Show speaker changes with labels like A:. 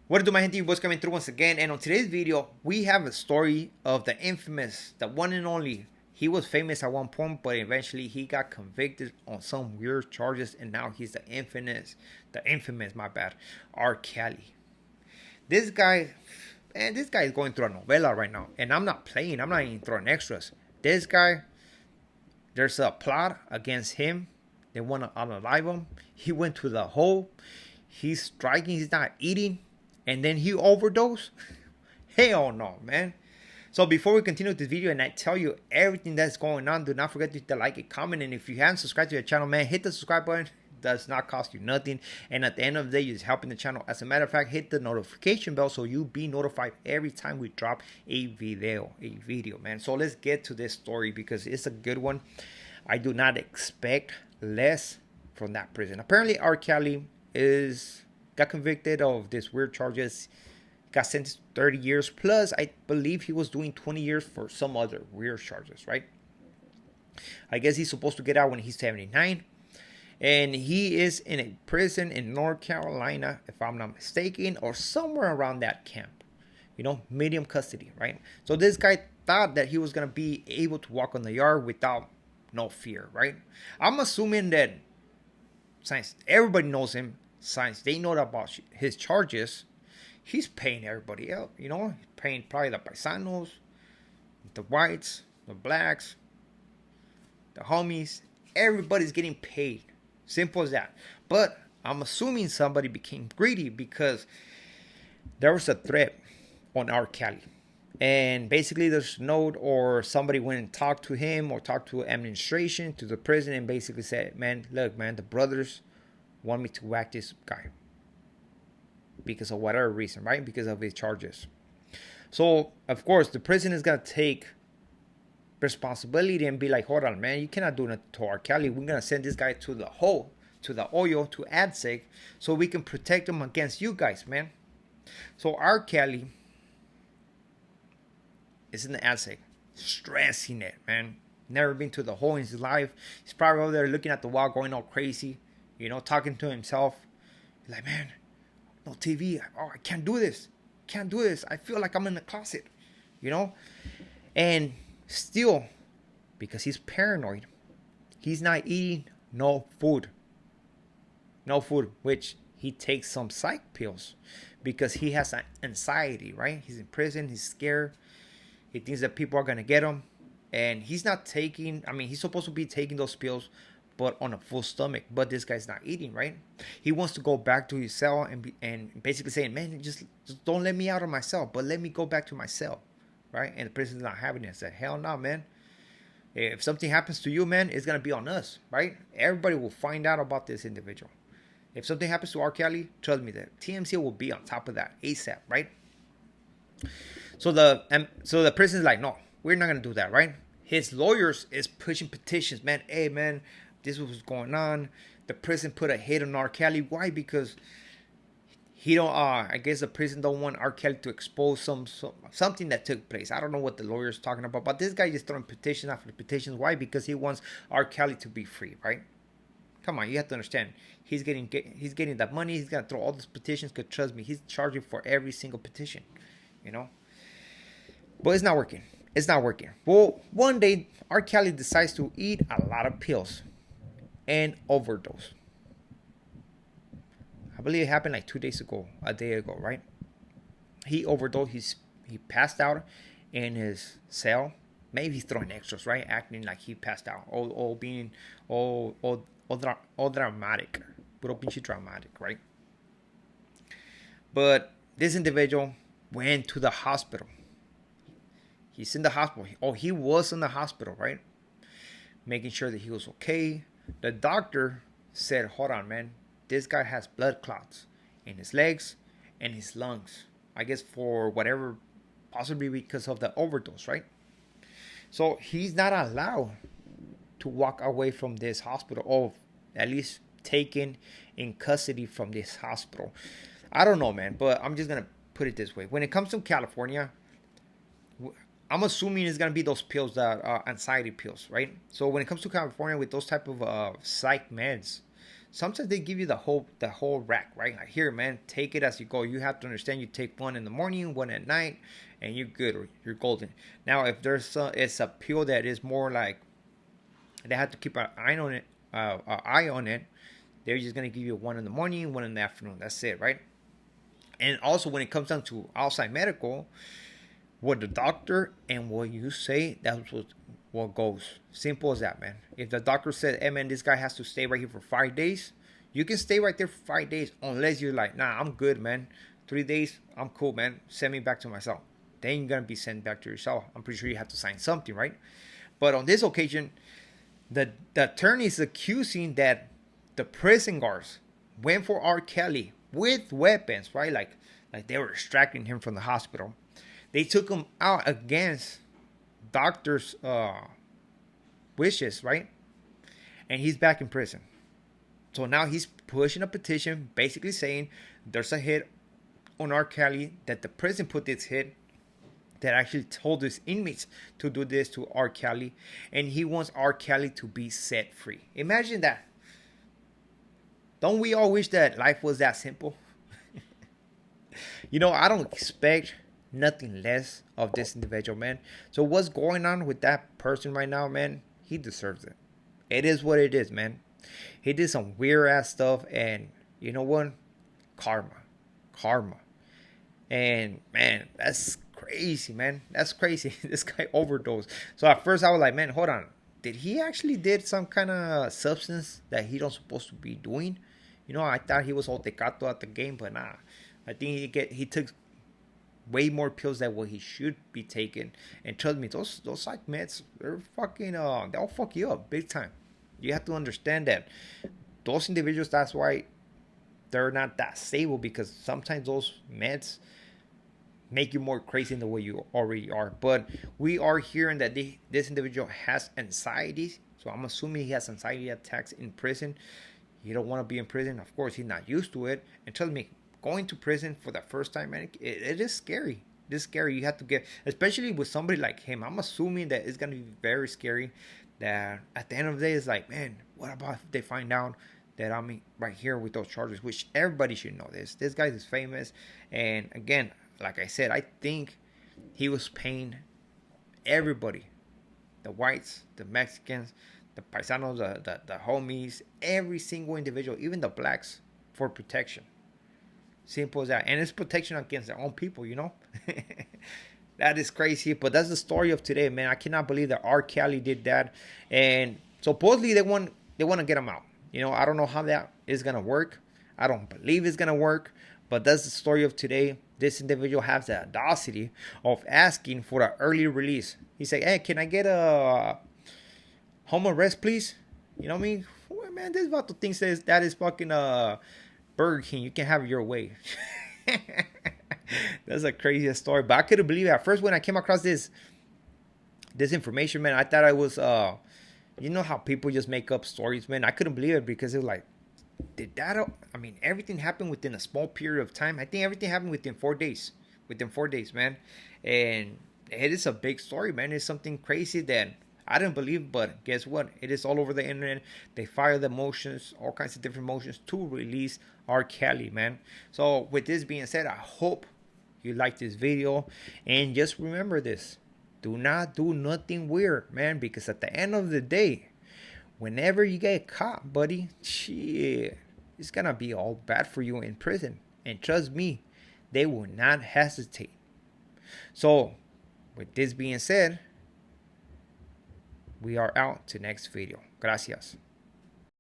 A: What do my gente boys coming through once again, and on today's video we have a story of the infamous, the one and only. He was famous at one point, but eventually he got convicted on some weird charges, and now he's the infamous, my bad, R. Kelly. This guy, man, this guy is going through a novella right now, and I'm not playing. I'm not even throwing extras. This guy, there's a plot against him. They want to unalive him. He went to the hole. He's striking. He's not eating, and then he overdosed. Hell no, man. So before we continue with this video and I tell you everything that's going on, do not forget to hit the like and comment. And if you haven't subscribed to the channel, man, hit the subscribe button. It does not cost you nothing. And at the end of the day, you're just helping the channel. As a matter of fact, hit the notification bell so you'll be notified every time we drop a video, man. So let's get to this story because it's a good one. I do not expect less from that prison. Apparently, R. Kelly got convicted of these weird charges. Got sentenced to 30 years plus. I believe he was doing 20 years for some other weird charges, right? I guess he's supposed to get out when he's 79. And he is in a prison in North Carolina, if I'm not mistaken, or somewhere around that camp. You know, medium custody, right? So this guy thought that he was going to be able to walk on the yard without no fear, right? I'm assuming that since everybody knows him, since they know about his charges, he's paying everybody else, you know, he's paying probably the paisanos, the whites, the blacks, the homies. Everybody's getting paid. Simple as that. But I'm assuming somebody became greedy because there was a threat on R. Kelly. And basically there's a note, or somebody went and talked to him or talked to administration, to the prison, and basically said, man, look, man, the brothers want me to whack this guy because of whatever reason, right? Because of his charges. So, of course, the prison is going to take responsibility and be like, hold on, man, you cannot do nothing to R. Kelly. We're going to send this guy to the hole, to the oil, to AdSec, so we can protect him against you guys, man. So, R. Kelly is in the AdSec, stressing it, man. Never been to the hole in his life. He's probably over there looking at the wall, going all crazy, you know, talking to himself. He's like, man, no TV. Oh, I can't do this. Can't do this. I feel like I'm in the closet, you know? And still, because he's paranoid, he's not eating no food. No food, which he takes some psych pills because he has anxiety, right? He's in prison. He's scared. He thinks that people are going to get him. And he's not taking, I mean, he's supposed to be taking those pills, but on a full stomach. But this guy's not eating, right? He wants to go back to his cell and basically saying, man, just don't let me out of my cell, but let me go back to my cell, right? And the prison's not having it. I said, hell no, man. If something happens to you, man, it's going to be on us, right? Everybody will find out about this individual. If something happens to R. Kelly, trust me, the TMC will be on top of that ASAP, right? So the prison's like, no, we're not going to do that, right? His lawyers is pushing petitions, man. Hey, man, this was going on. The prison put a hit on R. Kelly. Why? Because he don't. I guess the prison don't want R. Kelly to expose something that took place. I don't know what the lawyer's talking about, but this guy just throwing petition after petitions. Why? Because he wants R. Kelly to be free, right? Come on, you have to understand. He's getting that money. He's gonna throw all these petitions. Cause trust me, he's charging for every single petition, you know. But it's not working. It's not working. Well, one day R. Kelly decides to eat a lot of pills and overdose. I believe it happened like 2 days ago, a day ago, right? He overdosed. He passed out in his cell. Maybe he's throwing extras, right? Acting like he passed out, all being all dramatic, puro pinche dramatic, right? But this individual went to the hospital. He's in the hospital. He was in the hospital, right? Making sure that he was okay. The doctor said, hold on, man. This guy has blood clots in his legs and his lungs. I guess for whatever, possibly because of the overdose, right? So he's not allowed to walk away from this hospital, or at least taken in custody from this hospital. I don't know, man, but I'm just going to put it this way. When it comes to California, I'm assuming it's going to be those pills that are anxiety pills, right? So when it comes to California with those type of psych meds, sometimes they give you the whole rack, right? Like, here, man, take it as you go. You have to understand, you take one in the morning, one at night, and you're good, or you're golden. Now, if it's a pill that is more like they have to keep an eye on it, they're just gonna give you one in the morning, one in the afternoon. That's it, right? And also, when it comes down to outside medical, what the doctor and what you say, that's what goes. Simple as that, man. If the doctor said, hey, man, this guy has to stay right here for 5 days, you can stay right there for 5 days, unless you're like, nah, I'm good, man. 3 days, I'm cool, man. Send me back to myself. Then you're gonna be sent back to yourself. I'm pretty sure you have to sign something, right? But on this occasion, the attorney is accusing that the prison guards went for R. Kelly with weapons, right? Like they were extracting him from the hospital. They took him out against doctors' wishes, right? And he's back in prison. So now he's pushing a petition, basically saying there's a hit on R. Kelly, that the prison put this hit, that actually told his inmates to do this to R. Kelly, and he wants R. Kelly to be set free. Imagine that. Don't we all wish that life was that simple? I don't expect nothing less of this individual, man. So what's going on with that person right now, man? He deserves it. It is what it is, man. He did some weird ass stuff, and you know what? Karma. And man, that's crazy, man. That's crazy. This guy overdosed. So at first I was like, man, hold on. Did he actually did some kind of substance that he don't supposed to be doing? I thought he was all tecato at the game, but nah. I think he took way more pills than what he should be taking. And trust me, those psych meds, they're fucking they'll fuck you up big time. You have to understand that those individuals, that's why they're not that stable, because sometimes those meds make you more crazy than the way you already are. But we are hearing that this individual has anxiety, so I'm assuming he has anxiety attacks in prison. You don't want to be in prison. Of course, he's not used to it. And trust me, going to prison for the first time, man, it is scary. It is scary. You have to get, especially with somebody like him, I'm assuming that it's going to be very scary. That at the end of the day, it's like, man, what about if they find out that I'm right here with those charges? Which everybody should know this. This guy is famous. And again, like I said, I think he was paying everybody, the whites, the Mexicans, the paisanos, the homies, every single individual, even the blacks, for protection. Simple as that. And it's protection against their own people, That is crazy. But that's the story of today, man. I cannot believe that R. Kelly did that. And supposedly they want to get him out. I don't know how that is going to work. I don't believe it's going to work. But that's the story of today. This individual has the audacity of asking for an early release. He said, hey, can I get a home arrest, please? You know what I mean? Well, man, this vato thinks that is fucking Burger King. You can have it your way. That's the craziest story. But I couldn't believe it. At first, when I came across this information, man, I thought I was, you know how people just make up stories, man. I couldn't believe it, because it was like, everything happened within a small period of time. I think everything happened within 4 days. Within 4 days, man. And it is a big story, man. It's something crazy that I didn't believe, but guess what? It is all over the internet. They fire the motions, all kinds of different motions to release R. Kelly, man. So with this being said, I hope you like this video. And just remember this. Do not do nothing weird, man. Because at the end of the day, whenever you get caught, buddy, shit, it's going to be all bad for you in prison. And trust me, they will not hesitate. So with this being said, we are out to next video. Gracias.